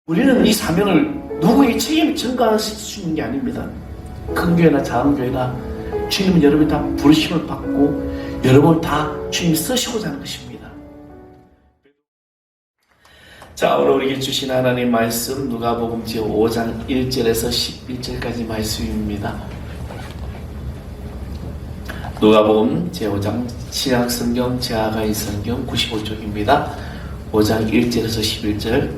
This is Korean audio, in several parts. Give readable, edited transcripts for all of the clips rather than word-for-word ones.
우리는 이 사명을 누구에게 책임을 전가하실 수 있는 게 아닙니다. 큰 교회나 작은 교회나 주님은 여러분이 다 부르심을 받고 여러분을 다 주님이 쓰시고자 하는 것입니다. 자, 오늘 우리에게 주신 하나님 말씀 누가복음 제5장 1절에서 11절까지 말씀입니다. 누가복음 제5장 신약성경 제아가인 성경 95쪽입니다. 5장 1절에서 11절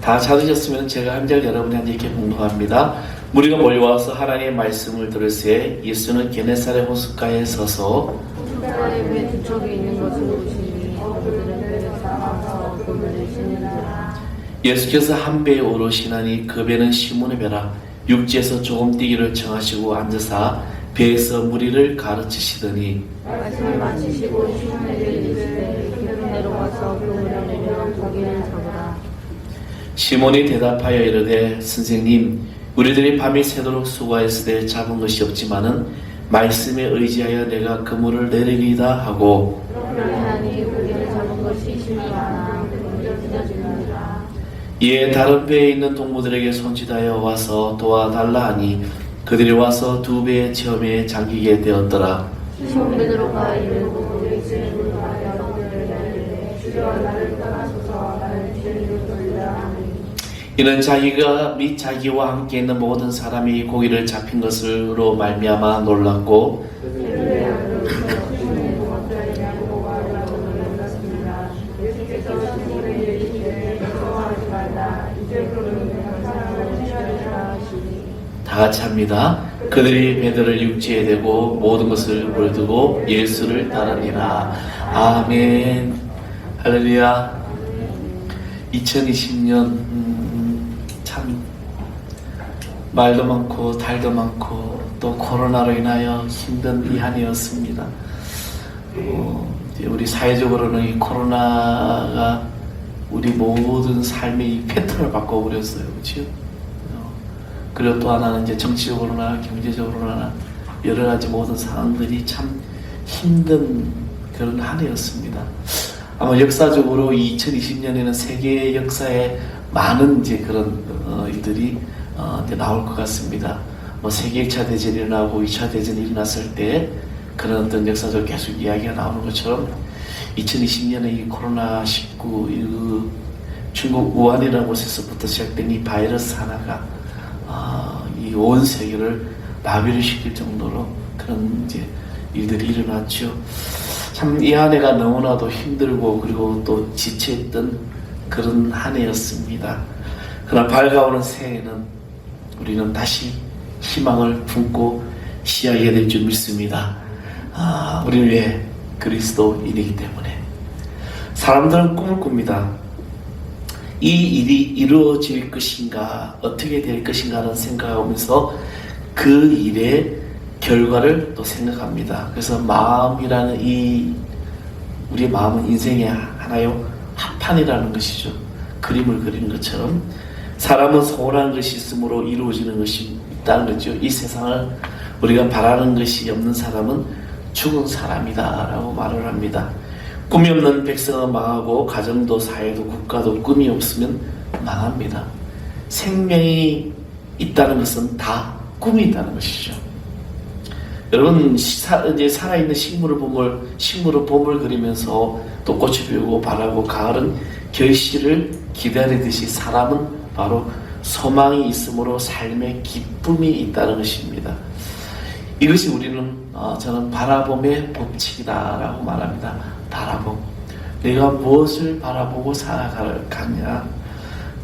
다 찾으셨으면 제가 한 절 여러분한테 이렇게 봉독합니다. 무리가 몰려와서 하나님의 말씀을 들을새 예수는 게네사렛 호숫가에 서서 호숫가의 배 두 척이 있는 것을 보시니 그들은 배에서 나와서 그물을 씻는지라. 예수께서 한 배에 오르시나니 그 배는 시몬의 배라. 육지에서 조금 뛰기를 정하시고 앉으사 배에서 무리를 가르치시더니 말씀을 마치시고 시몬에게 이르시되 깊은 데로 가서 그물을 내려 고기를 잡으라. 시몬이 대답하여 이르되 선생님 우리들이 밤이 새도록 수고하였으되 잡은 것이 없지만은 말씀에 의지하여 내가 그물을 내리리이다 하고 그러하니 고기를 잡은 것이 심히 많아 그물이 찢어지느니라. 이에 다른 배에 있는 동무들에게 손짓하여 와서 도와달라 하니 그들이 와서 두 배의 처음에 잠기게 되었더라. 시몬 베드로가 이르고 예수를 하여 그들을 이르되 주여 나를 떠나소서 나를 죄인으로 돌리라 하니 이는 자기가 및 자기와 함께 있는 모든 사람이 고기를 잡힌 것으로 말미암아 놀랐고 그들의 안으로 시몬의 동업자인 야고보와 요한을 불렀습니다. 예수께서 시몬에게 이르시되 걱정하지 말라 이제 그러면 내가 사람을 취하리라 하시니 다 같이 합니다. 그들이 배들을 육지에 대고 모든 것을 물두고 예수를 따르니라. 아멘. 할렐루야. 2020년 참 말도 많고 달도 많고 또 코로나로 인하여 힘든 이 한 해였습니다. 이제 우리 사회적으로는 이 코로나가 우리 모든 삶의 이 패턴을 바꿔버렸어요. 그렇죠? 그리고 또 하나는 이제 정치적으로나 경제적으로나 여러 가지 모든 상황들이 참 힘든 그런 한 해였습니다. 아마 역사적으로 2020년에는 세계 역사에 많은 이제 그런 일들이 이제 나올 것 같습니다. 뭐 세계 1차 대전이 일어나고 2차 대전이 일어났을 때 그런 어떤 역사적으로 계속 이야기가 나오는 것처럼 2020년에 이 코로나19 중국 우한이라는 곳에서부터 시작된 이 바이러스 하나가 이 온 세계를 마비를 시킬 정도로 그런 이제 일들이 일어났죠. 참 이 한 해가 너무나도 힘들고 그리고 또 지체했던 그런 한 해였습니다. 그러나 밝아오는 새해는 우리는 다시 희망을 품고 시작해야 될 줄 믿습니다. 우리는 왜 그리스도인이기 때문에 사람들은 꿈을 꿉니다. 이 일이 이루어질 것인가 어떻게 될 것인가라는 생각하면서 그 일의 결과를 또 생각합니다. 그래서 마음이라는 우리의 마음은 인생의 하나의 합판이라는 것이죠. 그림을 그리는 것처럼 사람은 소원하는 것이 있으므로 이루어지는 것이 있다는 거죠. 이 세상을 우리가 바라는 것이 없는 사람은 죽은 사람이다 라고 말을 합니다. 꿈이 없는 백성은 망하고 가정도 사회도 국가도 꿈이 없으면 망합니다. 생명이 있다는 것은 다 꿈이 있다는 것이죠. 여러분 이제 살아있는 식물을 봄을 그리면서 또 꽃이 피우고 바라고 가을은 결실을 기다리듯이 사람은 바로 소망이 있으므로 삶의 기쁨이 있다는 것입니다. 이것이 우리는 저는 바라봄의 법칙이다라고 말합니다. 바라봄. 내가 무엇을 바라보고 살아가냐.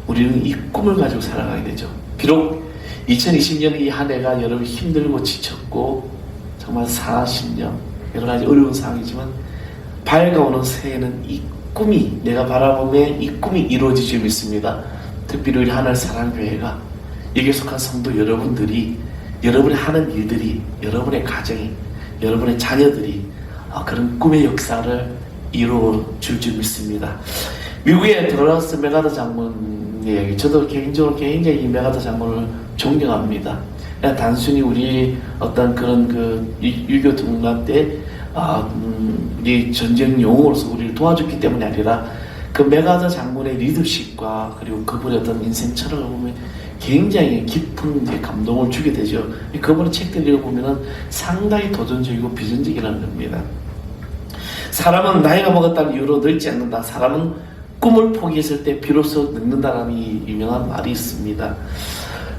우리는 이 꿈을 가지고 살아가게 되죠. 비록 2020년 이 한 해가 여러분 힘들고 지쳤고 정말 사신령 여러 가지 어려운 상황이지만 밝아오는 새해는 이 꿈이 내가 바라봄에 이 꿈이 이루어질 줄 믿습니다. 특별히 우리 하늘 사랑교회가 여기에 속한 성도 여러분들이 여러분이 하는 일들이 여러분의 가정이 여러분의 자녀들이 그런 꿈의 역사를 이루어 줄 줄 믿습니다. 미국의 더러스 메가더 장군 이야기 저도 개인적으로 굉장히 이 메가더 장군을 존경합니다. 그냥 단순히 우리 어떤 그런 그 유교 동란 때 우리 전쟁 용으로서 우리를 도와줬기 때문이 아니라 그 메가더 장군의 리더십과 그리고 그분의 어떤 인생 철학을 보면 굉장히 깊은 이제 감동을 주게 되죠. 그분의 책들 읽어보면 상당히 도전적이고 비전적이라는 겁니다. 사람은 나이가 먹었다는 이유로 늙지 않는다. 사람은 꿈을 포기했을 때 비로소 늙는다라는 이 유명한 말이 있습니다.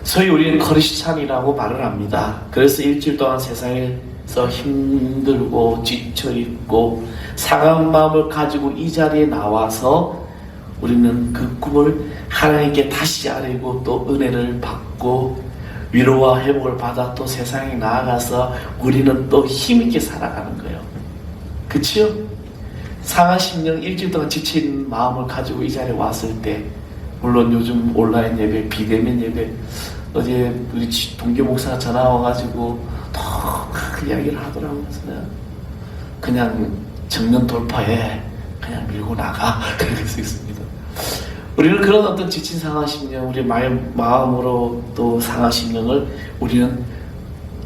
소위 우리는 커리스찬이라고 말을 합니다. 그래서 일주일 동안 세상에서 힘들고 지쳐있고 상한 마음을 가지고 이 자리에 나와서 우리는 그 꿈을 하나님께 다시 아뢰고 또 은혜를 받고 위로와 회복을 받아 또 세상에 나아가서 우리는 또 힘있게 살아가는 거예요. 그치요? 상한 심령 일주일 동안 지친 마음을 가지고 이 자리에 왔을 때, 물론 요즘 온라인 예배, 비대면 예배, 어제 우리 동교 목사가 전화 와가지고 더 이야기를 하더라고요. 그냥 정면 돌파해, 그냥 밀고 나가, 그렇게 써 있습니다. 우리는 그런 어떤 지친 상한 심령, 우리 마음으로 또 상한 심령을 우리는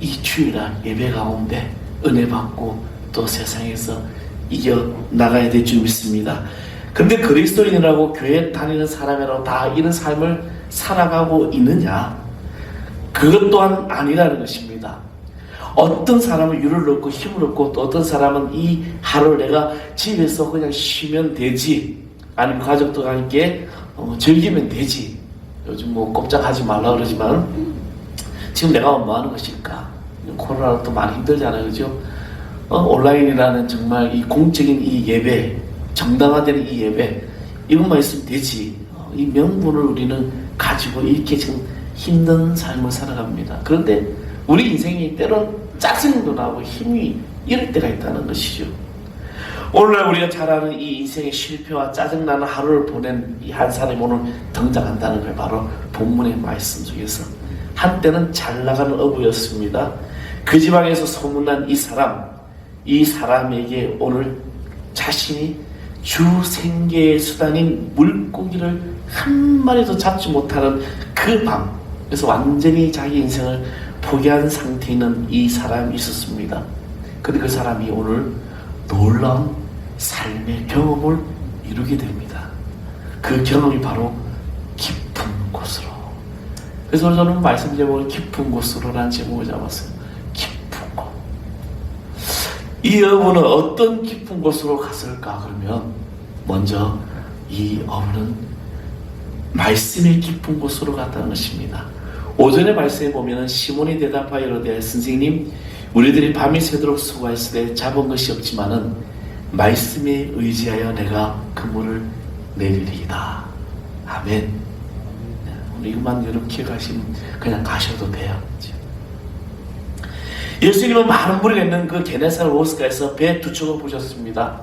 이 주일날 예배 가운데 은혜 받고 또 세상에서 이겨 나가야 될 줄 믿습니다. 근데 그리스도인이라고 교회 다니는 사람이라고 다 이런 삶을 살아가고 있느냐? 그것 또한 아니라는 것입니다. 어떤 사람은 유를 얻고 힘을 얻고 또 어떤 사람은 이 하루를 내가 집에서 그냥 쉬면 되지, 아니면 가족들과 함께 즐기면 되지. 요즘 뭐 꼼짝하지 말라 그러지만 지금 내가 뭐 하는 것일까? 코로나로 또 많이 힘들잖아요, 그죠? 온라인이라는 정말 이 공적인 이 예배, 정당화되는 이 예배, 이것만 있으면 되지. 이 명분을 우리는 가지고 이렇게 지금 힘든 삶을 살아갑니다. 그런데 우리 인생이 때론 짜증도 나고 힘이 이럴 때가 있다는 것이죠. 오늘날 우리가 잘 아는 이 인생의 실패와 짜증나는 하루를 보낸 이 한 사람이 오늘 등장한다는 걸 바로 본문의 말씀 속에서, 한때는 잘 나가는 어부였습니다. 그 지방에서 소문난 이 사람에게 오늘 자신이 주 생계의 수단인 물고기를 한 마리도 잡지 못하는 그 밤, 그래서 완전히 자기 인생을 포기한 상태에 있는 이 사람이 있었습니다. 근데 그 사람이 오늘 놀라운 삶의 경험을 이루게 됩니다. 그 경험이 바로 깊은 곳으로. 그래서 저는 말씀 제목을 깊은 곳으로라는 제목을 잡았어요. 깊은 곳. 이 어부는 어떤 깊은 곳으로 갔을까? 그러면 먼저 이 어부는 말씀의 깊은 곳으로 갔다는 것입니다. 오전에 말씀해 보면 시몬이 대답하여 이르되 선생님, 우리들이 밤이 새도록 수고하였으되 잡은 것이 없지만은 말씀에 의지하여 내가 그물을 내리리이다. 아멘. 오늘 이것만 여러분 기억하시면 그냥 가셔도 돼요. 예수님은 많은 물이 있는 그 게네사렛 호수가에서 배 두 척을 보셨습니다.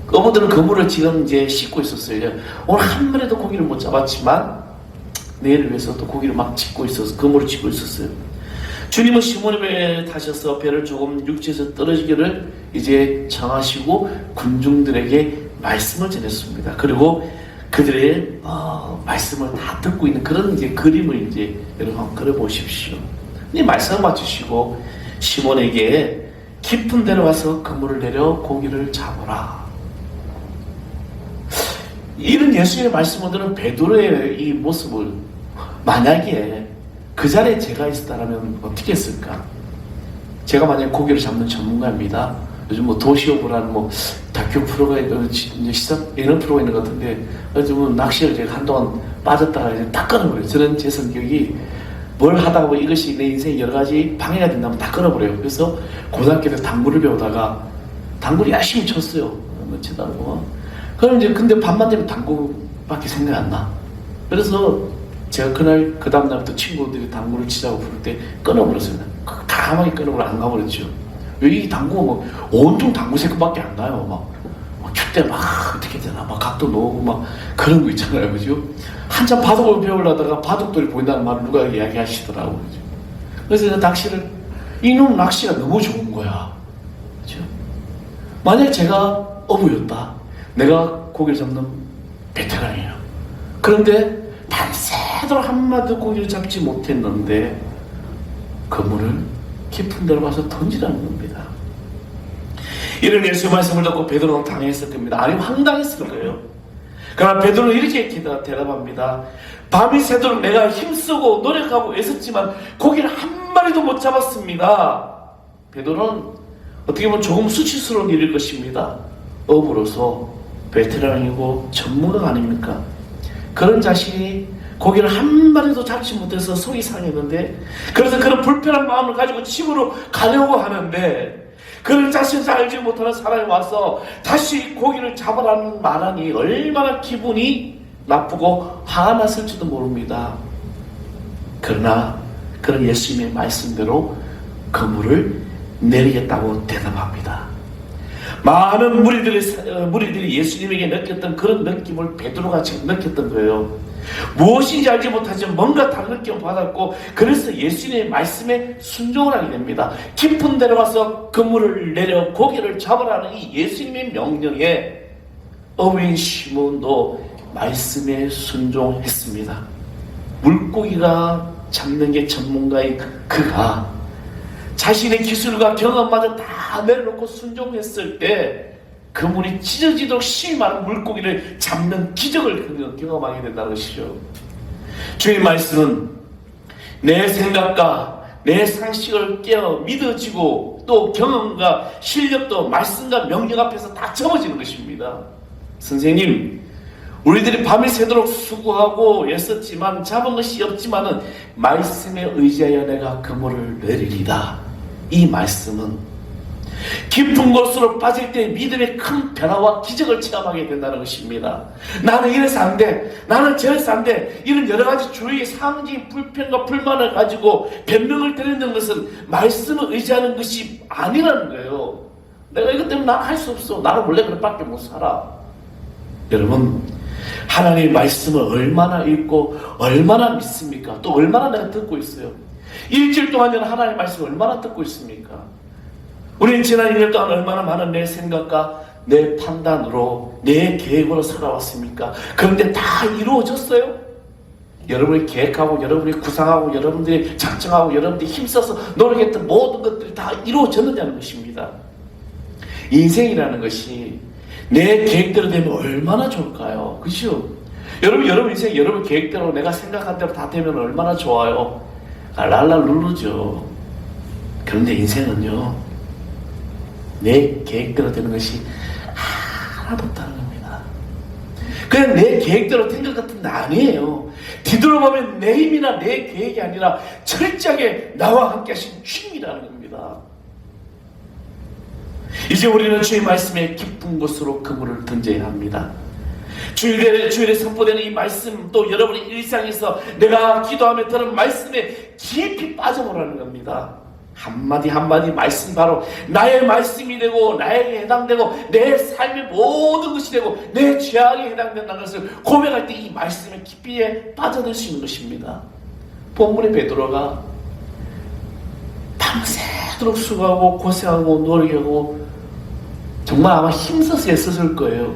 어부들은 그물을 지금 이제 씻고 있었어요. 오늘 한 마리도 고기를 못 잡았지만 내일을 위해서 또 고기를 막 짚고 있어서 그물을 짚고 있었어요. 주님은 시몬의 배에 타셔서 배를 조금 육지에서 떨어지기를 이제 정하시고 군중들에게 말씀을 전했습니다. 그리고 그들의 말씀을 다 듣고 있는 그런 이제 그림을 이제 여러분 한번 그려보십시오. 이 말씀을 맞추시고 시몬에게 깊은 데로 가서 그물을 내려 고기를 잡으라. 이런 예수님의 말씀을 들은 베드로의 이 모습을 만약에 그 자리에 제가 있었다면 어떻게 했을까? 제가 만약에 고기를 잡는 전문가입니다. 요즘 뭐 도시오브라는 뭐 다큐 프로가 이제 시사 예능 프로가 있는 것 같은데 요즘은 낚시를 제가 한동안 빠졌다가 이제 딱 끊어버려요. 저는 제 성격이 뭘 하다가 뭐 이것이 내 인생에 여러 가지 방해가 된다면 다 끊어버려요. 그래서 고등학교 때 당구를 배우다가 당구를 열심히 쳤어요. 뭐 치다고. 그럼 이제 근데 밤만 되면 당구밖에 생각이 안 나. 그래서 제가 그날 그 다음날부터 친구들이 당구를 치자고 부를 때 끊어버렸어요. 가만히 끊어버려 안 가버렸죠. 왜 이 당구가 뭐 온통 당구 색깔밖에 안 나요. 막 큐대 막 어떻게 되나 막 각도 놓고 막 그런 거 있잖아요, 그죠? 한참 바둑을 배우려다가 바둑돌이 보인다는 말을 누가 이야기하시더라고요, 그죠? 그래서 제가 낚시를 이놈 낚시가 너무 좋은 거야, 그죠? 만약 제가 어부였다, 내가 고기를 잡는 베테랑이에요. 그런데 밤새도록 한 마디 고기를 잡지 못했는데 그물을 깊은 데로 가서 던지라는 겁니다. 이런 예수의 말씀을 듣고 베드로는 당했을 겁니다. 아니 황당했을 거예요. 그러나 베드로는 이렇게 대답합니다. 밤이 새도록 내가 힘쓰고 노력하고 애썼지만 고기를 한 마리도 못 잡았습니다. 베드로는 어떻게 보면 조금 수치스러운 일일 것입니다. 어부로서 베테랑이고 전문가 아닙니까? 그런 자신이 고기를 한 마리도 잡지 못해서 속이 상했는데, 그래서 그런 불편한 마음을 가지고 집으로 가려고 하는데, 그런 자신을 알지 못하는 사람이 와서 다시 고기를 잡으라는 말하니 얼마나 기분이 나쁘고 화가 났을지도 모릅니다. 그러나 그런 예수님의 말씀대로 그물을 내리겠다고 대답합니다. 많은 무리들이 예수님에게 느꼈던 그런 느낌을 베드로가 지금 느꼈던 거예요. 무엇인지 알지 못하지만 뭔가 다른 느낌을 받았고, 그래서 예수님의 말씀에 순종을 하게 됩니다. 깊은 데로 가서 그물을 내려 고기를 잡으라는 이 예수님의 명령에 어부인 시몬도 말씀에 순종했습니다. 물고기가 잡는 게 전문가인 그가 자신의 기술과 경험마저 다 내려놓고 순종했을 때 그물이 찢어지도록 힘이 많은 물고기를 잡는 기적을 경험하게 된다는 것이죠. 주의 말씀은 내 생각과 내 상식을 깨어 믿어지고, 또 경험과 실력도 말씀과 명령 앞에서 다 접어지는 것입니다. 선생님, 우리들이 밤이 새도록 수고하고 애썼지만 잡은 것이 없지만은 말씀에 의지하여 내가 그물을 내리리다. 이 말씀은 깊은 곳으로 빠질 때 믿음의 큰 변화와 기적을 체험하게 된다는 것입니다. 나는 이래서 안 돼, 나는 저래서 안 돼, 이런 여러 가지 주위의 상징 불편과 불만을 가지고 변명을 드리는 것은 말씀을 의지하는 것이 아니라는 거예요. 내가 이것 때문에 난 할 수 없어, 나는 원래 그렇게밖에 못 살아. 여러분, 하나님의 말씀을 얼마나 읽고 얼마나 믿습니까? 또 얼마나 내가 듣고 있어요? 일주일 동안 하나님의 말씀을 얼마나 듣고 있습니까? 우리는 지난 1년 동안 얼마나 많은 내 생각과 내 판단으로, 내 계획으로 살아왔습니까? 그런데 다 이루어졌어요? 여러분이 계획하고, 여러분이 구상하고, 여러분들이 작정하고, 여러분들이 힘써서 노력했던 모든 것들이 다 이루어졌느냐는 것입니다. 인생이라는 것이 내 계획대로 되면 얼마나 좋을까요? 그렇죠? 여러분 인생 여러분 계획대로, 내가 생각한 대로 다 되면 얼마나 좋아요? 랄랄룰루죠. 그런데 인생은요, 내 계획대로 되는 것이 하나도 없다는 겁니다. 그냥 내 계획대로 된 것 같은데 아니에요. 뒤돌아보면 내 힘이나 내 계획이 아니라 철저하게 나와 함께 하신 주님이라는 겁니다. 이제 우리는 주의 말씀에 깊은 곳으로 그물을 던져야 합니다. 주일에 선포되는 이 말씀, 또 여러분의 일상에서 내가 기도하며 들은 말씀에 깊이 빠져보라는 겁니다. 한마디 한마디 말씀, 바로 나의 말씀이 되고 나에게 해당되고 내 삶의 모든 것이 되고 내 죄악에 해당된다는 것을 고백할 때 이 말씀의 깊이에 빠져들 수 있는 것입니다. 본문의 베드로가 밤새도록 수고하고 고생하고 노력하고 정말 아마 힘써서 애썼을 거예요.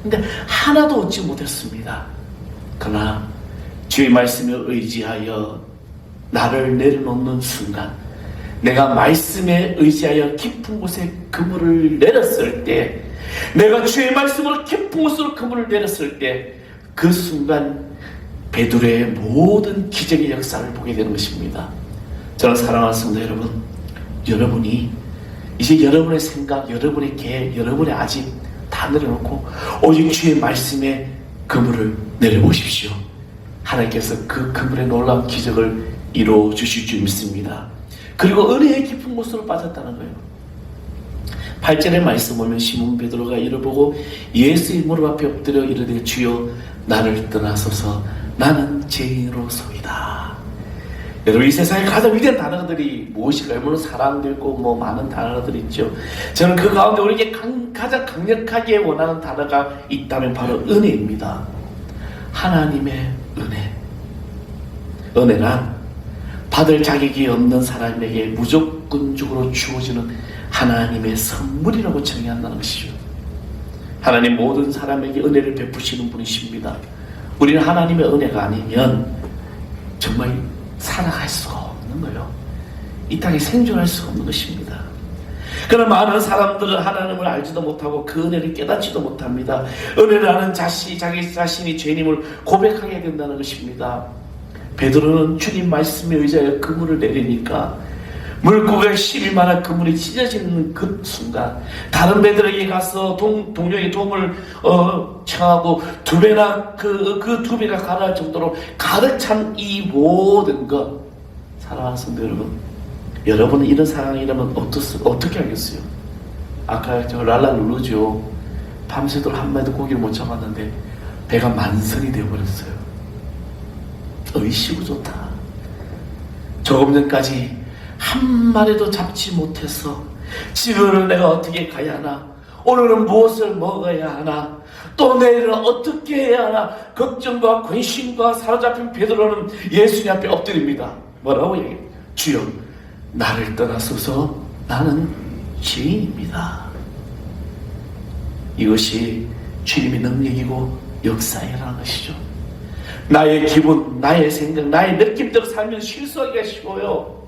근데 하나도 얻지 못했습니다. 그러나 주의 말씀에 의지하여 나를 내려놓는 순간, 내가 말씀에 의지하여 깊은 곳에 그물을 내렸을 때, 내가 주의 말씀으로 깊은 곳으로 그물을 내렸을 때, 그 순간 베드로의 모든 기적의 역사를 보게 되는 것입니다. 저는 사랑하는 성도 여러분, 여러분이 이제 여러분의 생각, 여러분의 계획, 여러분의 아집 다 내려놓고 오직 주의 말씀에 그물을 내려보십시오. 하나님께서 그 그물의 놀라운 기적을 이루어 주실 줄 믿습니다. 그리고 은혜의 깊은 곳으로 빠졌다는 거예요. 8절의 말씀 보면 시몬 베드로가 이를 보고 예수의 무릎 앞에 엎드려 이르되 주여 나를 떠나소서 나는 죄인으로소이다. 여러분, 이 세상에 가장 위대한 단어들이 무엇일까요? 물론 사랑도 있고 많은 단어들이 있죠. 저는 그 가운데 우리에게 가장 강력하게 원하는 단어가 있다면 바로 은혜입니다. 하나님의 은혜. 은혜란 받을 자격이 없는 사람에게 무조건적으로 주어지는 하나님의 선물이라고 정의한다는 것이죠. 하나님 모든 사람에게 은혜를 베푸시는 분이십니다. 우리는 하나님의 은혜가 아니면 정말 살아갈 수가 없는 거예요. 이 땅에 생존할 수가 없는 것입니다. 그러나 많은 사람들은 하나님을 알지도 못하고 그 은혜를 깨닫지도 못합니다. 은혜라는 자기 자신이 죄인임을 고백하게 된다는 것입니다. 베드로는 주님 말씀에 의지하여 그물을 내리니까 물고기가 12마나 그물이 찢어지는 그 순간 다른 배들에게 가서 동료의 도움을 청하고 두 배나 그 두 배가 가능할 정도로 가득 찬 이 모든 것, 사랑하는 성도 여러분, 여러분은 이런 상황이라면 어떻게 하겠어요? 아까 저 랄랄루루죠. 밤새도록 한 마리도 고기를 못 잡았는데 배가 만선이 되어버렸어요. 의시고 좋다. 조금 전까지 한 마리도 잡지 못해서 지금은 내가 어떻게 가야 하나, 오늘은 무엇을 먹어야 하나, 또 내일은 어떻게 해야 하나, 걱정과 근심과 사로잡힌 베드로는 예수님 앞에 엎드립니다. 뭐라고 얘기해요? 주여, 나를 떠나소서, 나는 죄인입니다. 이것이 주님의 능력이고 역사이라는 것이죠. 나의 기분, 나의 생각, 나의 느낌대로 살면 실수하기가 쉬워요.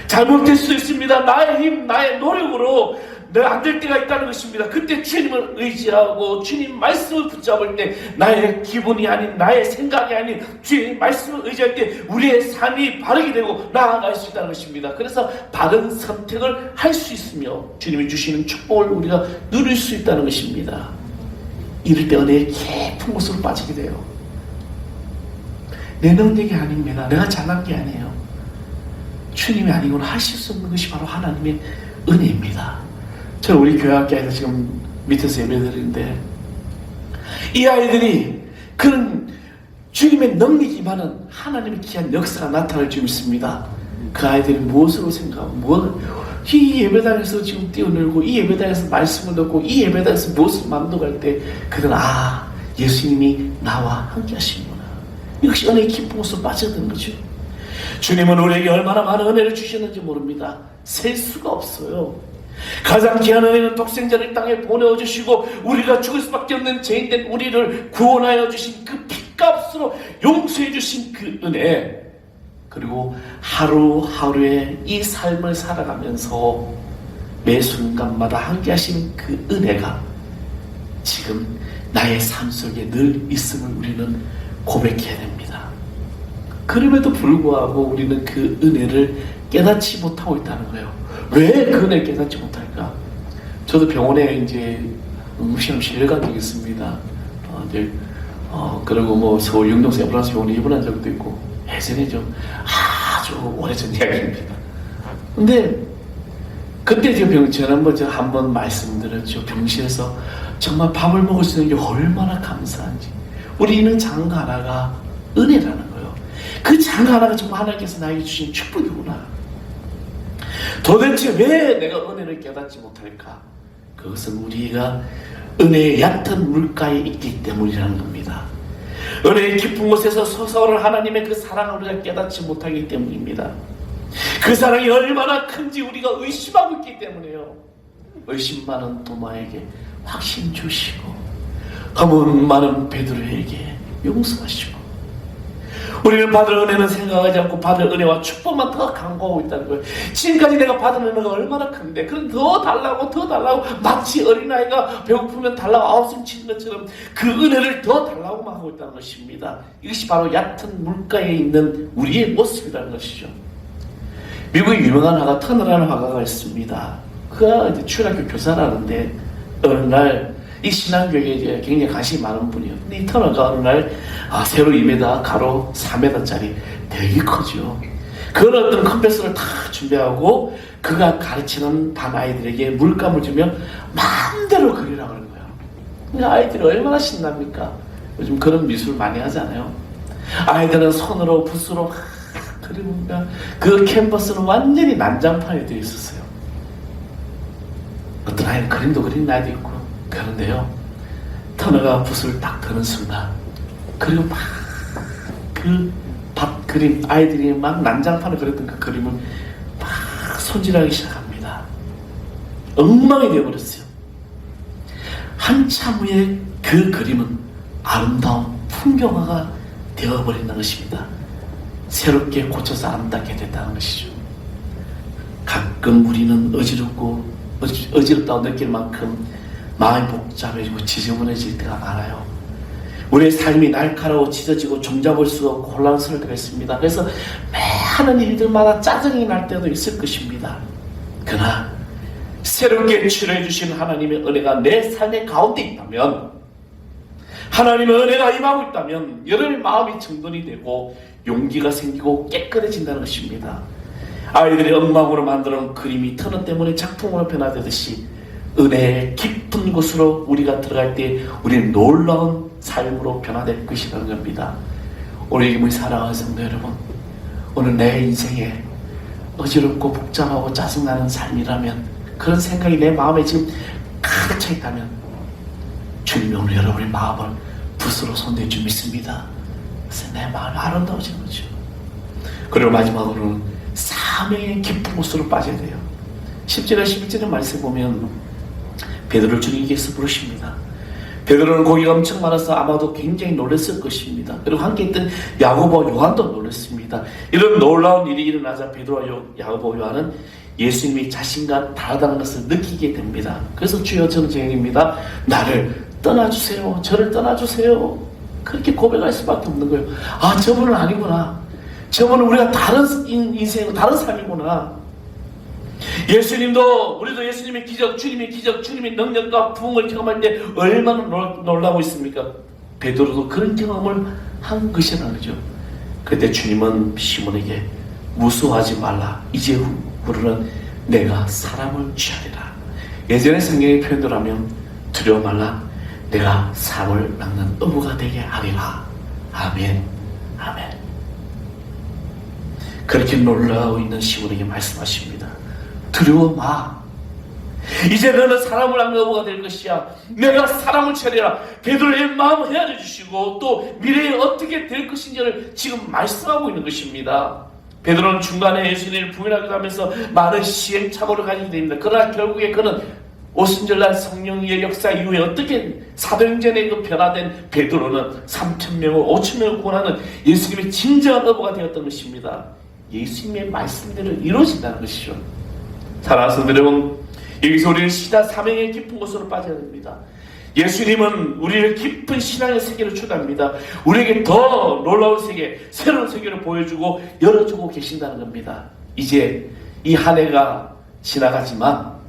잘못될 수 있습니다. 나의 힘, 나의 노력으로 내가 안 될 때가 있다는 것입니다. 그때 주님을 의지하고 주님 말씀을 붙잡을 때, 나의 기분이 아닌, 나의 생각이 아닌 주의 말씀을 의지할 때 우리의 삶이 바르게 되고 나아갈 수 있다는 것입니다. 그래서 바른 선택을 할 수 있으며 주님이 주시는 축복을 우리가 누릴 수 있다는 것입니다. 이럴 때 은혜의 깊은 곳으로 빠지게 돼요. 내 능력이 아닙니다. 내가 잘난 게 아니에요. 주님이 아니고는 하실 수 없는 것이 바로 하나님의 은혜입니다. 저는 우리 교회학교에서 지금 밑에서 예배드리는데, 이 아이들이 그런 주님의 능력이만은 하나님의 귀한 역사가 나타날 줄 믿습니다. 그 아이들이 무엇으로 생각하고, 이 예배당에서 지금 뛰어놀고, 이 예배당에서 말씀을 듣고, 이 예배당에서 무엇을 만들어갈 때 그들은 예수님이 나와 함께 하시는구나. 이것이 은혜의 깊은 곳으로 빠져드는 거죠. 주님은 우리에게 얼마나 많은 은혜를 주셨는지 모릅니다. 셀 수가 없어요. 가장 귀한 은혜는 독생자를 땅에 보내어주시고 우리가 죽을 수밖에 없는 죄인된 우리를 구원하여 주신 그 핏값으로 용서해 주신 그 은혜, 그리고 하루하루의 이 삶을 살아가면서 매 순간마다 함께 하신 그 은혜가 지금 나의 삶 속에 늘 있음을 우리는 고백해야 됩니다. 그럼에도 불구하고 우리는 그 은혜를 깨닫지 못하고 있다는 거예요. 왜 그 은혜를 깨닫지 못할까? 저도 병원에 이제 응시험 실려간 적이 있습니다. 그리고 뭐 서울 영동서 에브라스 병원에 입원한 적도 있고, 예전에 좀 아주 오래전 이야기입니다. 근데 그때 제가 지난번 제가 한번 말씀드렸죠. 병실에서 정말 밥을 먹을 수 있는 게 얼마나 감사한지. 우리 있는 장가 하나가 은혜라는 거예요. 그 장가 하나가 정말 하나님께서 나에게 주신 축복이구나. 도대체 왜 내가 은혜를 깨닫지 못할까? 그것은 우리가 은혜의 얕은 물가에 있기 때문이라는 겁니다. 은혜의 깊은 곳에서 솟아오르는 하나님의 그 사랑을 우리가 깨닫지 못하기 때문입니다. 그 사랑이 얼마나 큰지 우리가 의심하고 있기 때문에요. 의심 많은 도마에게 확신 주시고, 허문 많은 베드로에게 용서하시고, 우리는 받을 은혜는 생각하지 않고 받을 은혜와 축복만 더 강구하고 있다는 거예요. 지금까지 내가 받은 은혜가 얼마나 큰데, 그럼 더 달라고 마치 어린아이가 배고프면 달라고 아우성 치는 것처럼 그 은혜를 더 달라고만 하고 있다는 것입니다. 이것이 바로 얕은 물가에 있는 우리의 모습이라는 것이죠. 미국의 유명한 화가 터너라는 화가가 있습니다. 그가 이제 출학교 교사라는데, 어느 날 이 신앙교육에 이제 굉장히 관심이 많은 분이에요. 근데 이 터너가 어느 날 세로 2m, 가로 4m짜리 되게 크죠. 그런 어떤 컴패스를 다 준비하고 그가 가르치는 반 아이들에게 물감을 주면 마음대로 그리라고 하는 거예요. 그러니까 아이들이 얼마나 신납니까? 요즘 그런 미술 많이 하잖아요. 아이들은 손으로 붓으로 막 그리니까 그 캔버스는 완전히 난장판이 되어 있었어요. 어떤 아이는 그림도 그리는 아이도 있고. 그런데요, 터너가 붓을 딱 드는 순간, 그리고 막 그 밭 그림, 아이들이 막 난장판을 그렸던 그 그림을 막 손질하기 시작합니다. 엉망이 되어버렸어요. 한참 후에 그 그림은 아름다운 풍경화가 되어버린다는 것입니다. 새롭게 고쳐서 아름답게 됐다는 것이죠. 가끔 우리는 어지럽고 어지럽다고 느낄 만큼 마음이 복잡해지고 지저분해질 때가 많아요. 우리의 삶이 날카로워 찢어지고 종잡을 수 없고 혼란스러울 때가 있습니다. 그래서 많은 일들마다 짜증이 날 때도 있을 것입니다. 그러나 새롭게 치료해 주신 하나님의 은혜가 내 삶의 가운데 있다면, 하나님의 은혜가 임하고 있다면 여러분의 마음이 정돈이 되고 용기가 생기고 깨끗해진다는 것입니다. 아이들이 엉망으로 만들어 놓은 그림이 터널 때문에 작품으로 변화되듯이 은혜의 깊은 곳으로 우리가 들어갈 때 우리는 놀라운 삶으로 변화될 것이라는 겁니다. 우리 이름을 사랑하는 성도 여러분, 오늘 내 인생에 어지럽고 복잡하고 짜증나는 삶이라면, 그런 생각이 내 마음에 지금 가득 차 있다면 주님이 오늘 여러분의 마음을 붓으로 손댈 줄 믿습니다. 그래서 내 마음이 아름다워지는 거죠. 그리고 마지막으로는 사명의 깊은 곳으로 빠져야 돼요. 10절에 11절의 말씀에 보면 베드로를 주님께서 부르십니다. 베드로는 고기가 엄청 많아서 아마도 굉장히 놀랐을 것입니다. 그리고 함께 있던 야고보와 요한도 놀랐습니다. 이런 놀라운 일이 일어나자 베드로와 야고보와 요한은 예수님이 자신과 다르다는 것을 느끼게 됩니다. 그래서 주여 저는 죄인입니다. 나를 떠나주세요. 저를 떠나주세요. 그렇게 고백할 수밖에 없는 거예요. 아, 저분은 아니구나. 저분은 우리가 다른 인생이고 다른 삶이구나. 우리도 예수님의 기적, 주님의 능력과 부흥을 경험할 때 얼마나 놀라고 있습니까? 베드로도 그런 경험을 한 것이라는 거죠. 그때 주님은 시몬에게 무서워하지 말라. 이제후로는 내가 사람을 취하리라. 예전의 성경의 표현대로 하면 두려워 말라. 내가 사람을 낚는 어부가 되게 하리라. 아멘. 아멘. 그렇게 놀라고 있는 시몬에게 말씀하십니다. 두려워 마. 이제 너는 사람을 낚는 어부가 될 것이야. 내가 사람을 차리라. 베드로의 마음을 헤아려 주시고 또 미래에 어떻게 될 것인지를 지금 말씀하고 있는 것입니다. 베드로는 중간에 예수님을 부인하기도 하면서 많은 시행착오를 가지게 됩니다. 그러나 결국에 그는 오순절날 성령의 역사 이후에 어떻게 사도행전에 그 변화된 베드로는 3,000명을 5,000명을 구원하는 예수님의 진정한 어부가 되었던 것입니다. 예수님의 말씀대로 이루어진다는 것이죠. 사랑하는 성도 여러분, 여기서 우리는 신앙 사명의 깊은 곳으로 빠져야 됩니다. 예수님은 우리를 깊은 신앙의 세계로 초대합니다. 우리에게 더 놀라운 세계, 새로운 세계를 보여주고 열어주고 계신다는 겁니다. 이제 이 한 해가 지나가지만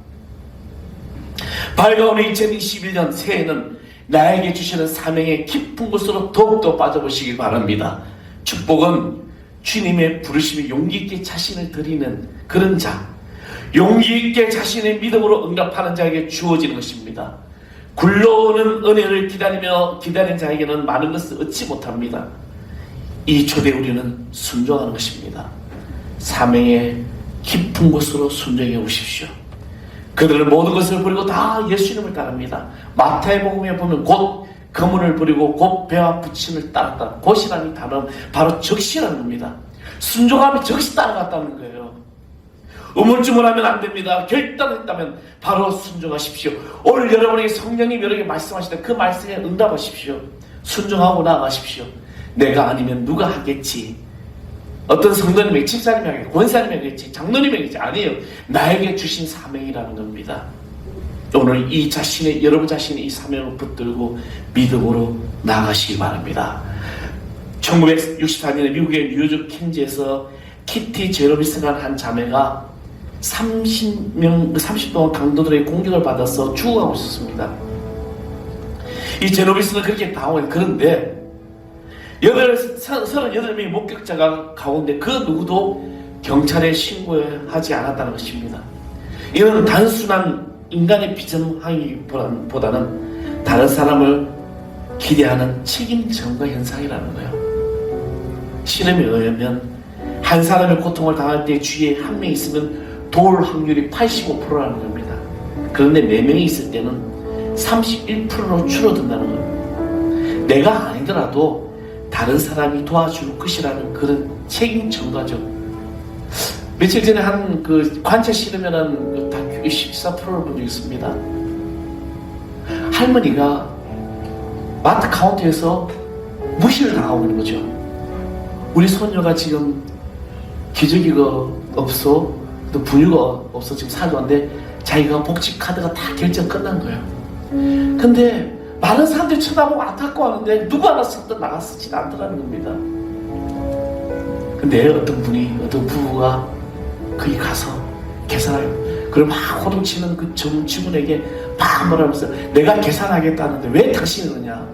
밝아오는 2021년 새해는 나에게 주시는 사명의 깊은 곳으로 더욱더 빠져보시길 바랍니다. 축복은 주님의 부르심에 용기 있게 자신을 드리는 그런 자, 용기 있게 자신의 믿음으로 응답하는 자에게 주어지는 것입니다. 굴러오는 은혜를 기다린 자에게는 많은 것을 얻지 못합니다. 이 초대 우리는 순종하는 것입니다. 사명의 깊은 곳으로 순종해 오십시오. 그들은 모든 것을 버리고 다 예수님을 따릅니다. 마태복음에 보면 곧 거문을 버리고 곧 배와 부침을 따랐다. 곧이라는 단어는 바로 적시라는 겁니다. 순종하면 적시 따라갔다는 거예요. 우물쭈물하면 안 됩니다. 결단했다면 바로 순종하십시오. 오늘 여러분에게 성령님 여러분에게 말씀하시다 그 말씀에 응답하십시오. 순종하고 나아가십시오. 내가 아니면 누가 하겠지. 어떤 성도님에게, 집사님이 하겠지, 권사님이 하겠지, 장로님이 하겠지. 아니에요. 나에게 주신 사명이라는 겁니다. 오늘 여러분 자신의 이 사명을 붙들고 믿음으로 나아가시기 바랍니다. 1964년에 미국의 뉴욕 퀸즈에서 키티 제로비스라는 한 자매가 30 동안 강도들의 공격을 받아서 죽어가고 있었습니다. 이 제노비스는 그렇게 당황해요. 그런데 38명의 목격자가 가운데 그 누구도 경찰에 신고하지 않았다는 것입니다. 이는 단순한 인간의 비전하기보다는 다른 사람을 기대하는 책임 전가 현상이라는 거예요. 실험에 의하면 한 사람의 고통을 당할 때 주위에 한 명 있으면 도울 확률이 85%라는 겁니다. 그런데 4명이 있을 때는 31%로 줄어든다는 겁니다. 내가 아니더라도 다른 사람이 도와줄 것이라는 그런 책임 전가죠. 며칠 전에 한 관찰 실험이라는 다큐 14%를 본 적이 있습니다. 할머니가 마트 카운터에서 무시를 당하고 있는 거죠. 우리 손녀가 지금 기저귀가 없어 또 분유가 없어 지금 사주한데 자기가 복지 카드가 다 결정 끝난 거예요. 근데 많은 사람들이 쳐다보고 안타까워하는데 누구 하나 선뜻 나가 쓰지 않더라는 겁니다. 근데 어떤 부부가 거기 가서 계산하고 그걸 막 호동치는 그 직원에게 막 뭐라면서 내가 계산하겠다는데 왜 당신이 그러냐.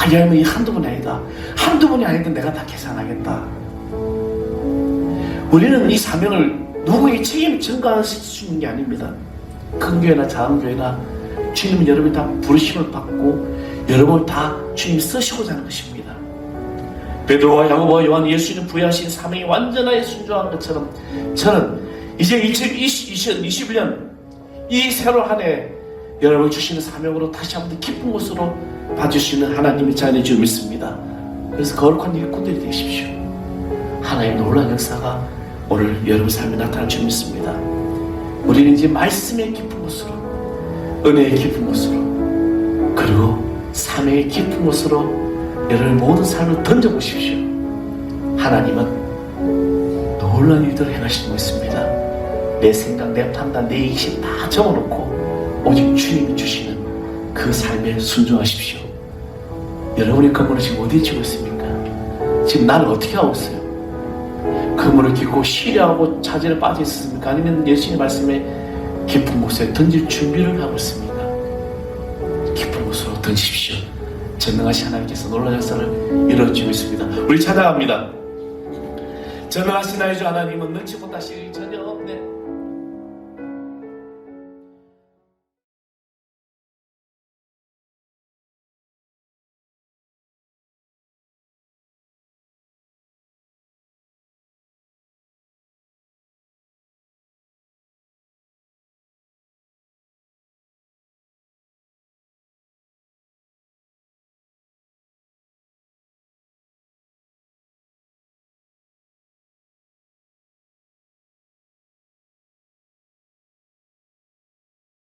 이 할머니 한두 번이 아니다. 한두 번이 아니든 내가 다 계산하겠다. 우리는 이 사명을 누구에게 책임을 전가하실 수 있는 게 아닙니다. 큰 교회나 작은 교회나 주님은 여러분이 다 부르심을 받고 여러분을 다 주님이 쓰시고자 하는 것입니다. 베드로와 야고보와 요한 예수님 부여하신 사명이 완전하게 순종한 것처럼 저는 이제 2021년 이 새로운 한 해 여러분이 주시는 사명으로 다시 한번 기쁜 것으로 봐주시는 하나님의 자녀인 줄 믿습니다. 그래서 거룩한 일꾼들이 되십시오. 하나님의 놀라운 역사가 오늘 여러분 삶에 나타날 줄 믿습니다. 우리는 이제 말씀의 기쁜 것으로, 은혜의 기쁜 것으로, 그리고 사명의 기쁜 것으로 여러분의 모든 삶을 던져보십시오. 하나님은 놀라운 일들을 행하시고 있습니다. 내 생각, 내 판단, 내 이익심 다 접어놓고 오직 주님이 주시는 그 삶에 순종하십시오. 여러분의 건물은 지금 어디에 지고 있습니까? 지금 나는 어떻게 하고 있어요? 그물을 깃고 시려하고 차질에 빠져 있습니까? 아니면 예수님의 말씀에 깊은 곳에 던질 준비를 하고 있습니까? 깊은 곳으로 던지십시오. 전능하신 하나님께서 놀라운 역사를 이루어주고 있습니다. 우리 찾아갑니다. 전능하신 하나님 하나님은 눈치 못하실 전혀